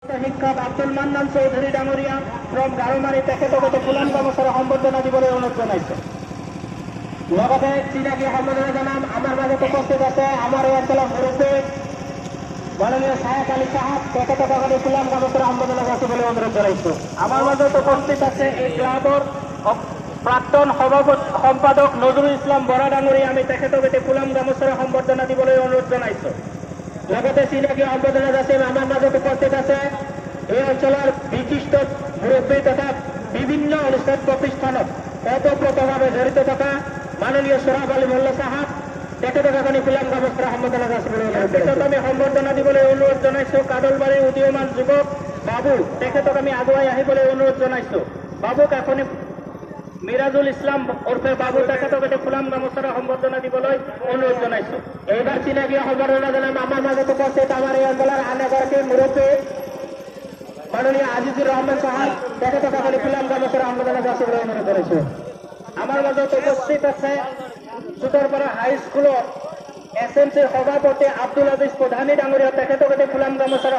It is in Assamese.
শিক্ষক আব্দুল মান্নান চৌধুৰী ডাঙৰিয়া ফ্ৰম গাৰোমাৰি তেখেতকে ফুলান গামোচাৰে সম্বৰ্ধনা দিবলৈ অনুৰোধ জনাইছে। লগতে চিনাকি সম্বৰ্ধনা জনাম আমাৰ মাজত উপস্থিত আছে আমাৰ এই অঞ্চলৰ মুৰব্বী মাননীয় ছায়েক আলী সাহেব, তেখেতক আমি ফুলান গামোচাৰে সম্বৰ্ধনা যাচিবলৈ অনুৰোধ জনাইছো। আমাৰ মাজত উপস্থিত আছে এই ক্লাবৰ প্ৰাক্তন সম্পাদক নজৰুল ইছলাম বৰা ডাঙৰীয়া, আমি তেখেতক এটি ফুলাম গামোচাৰে সম্বৰ্ধনা দিবলৈ অনুৰোধ জনাইছো। লগতে চিনাকি সম্বৰ্ধনা যাচিম আমাৰ মাজত উপস্থিত আছে এই অঞ্চলৰ বিশিষ্ট মুৰব্বী তথা বিভিন্ন অনুষ্ঠান প্ৰতিষ্ঠানত ওতপ্ৰোতভাৱে জড়িত থকা মাননীয় সোহৰাব আলী মোল্লা সাহেব, তেখেতক আমি ফুলাম গামোচাৰে সম্বৰ্ধনা যাচিবলৈ অনুৰোধ জনাইছো। আমি সম্বৰ্ধনা দিবলৈ অনুৰোধ জনাইছো কাদলবাৰীৰ উদীয়মান যুৱক বাবু, তেখেতক আমি আগুৱাই আহিবলৈ অনুৰোধ জনাইছো। বাবুক এখনি মিৰাজুল ইছলাম ওৰফে বাবু, তেখেতক এটি ফুলাম গামোচাৰে সম্বৰ্ধনা দিবলৈ অনুৰোধ জনাইছো। এইবাৰ চিনাকি সম্বৰ্ধনা জনাম আমাৰ মাজত উপস্থিত আমাৰ এই অঞ্চলৰ আন এগৰাকী মুৰব্বী মাননীয় আজিজুৰ ৰহমান সাহেব, তেখেতক আমি ফুলাম গামোচাৰে সম্বৰ্ধনা যাচিবলৈ অনুৰোধ কৰিছো। আমাৰ মাজত উপস্থিত আছে চুতৰপাৰা হাইস্কুলৰ SMCৰ সভাপতি আব্দুল আজিজ প্ৰধানী ডাঙৰীয়া, তেখেতক এটি ফুলাম গামোচাৰে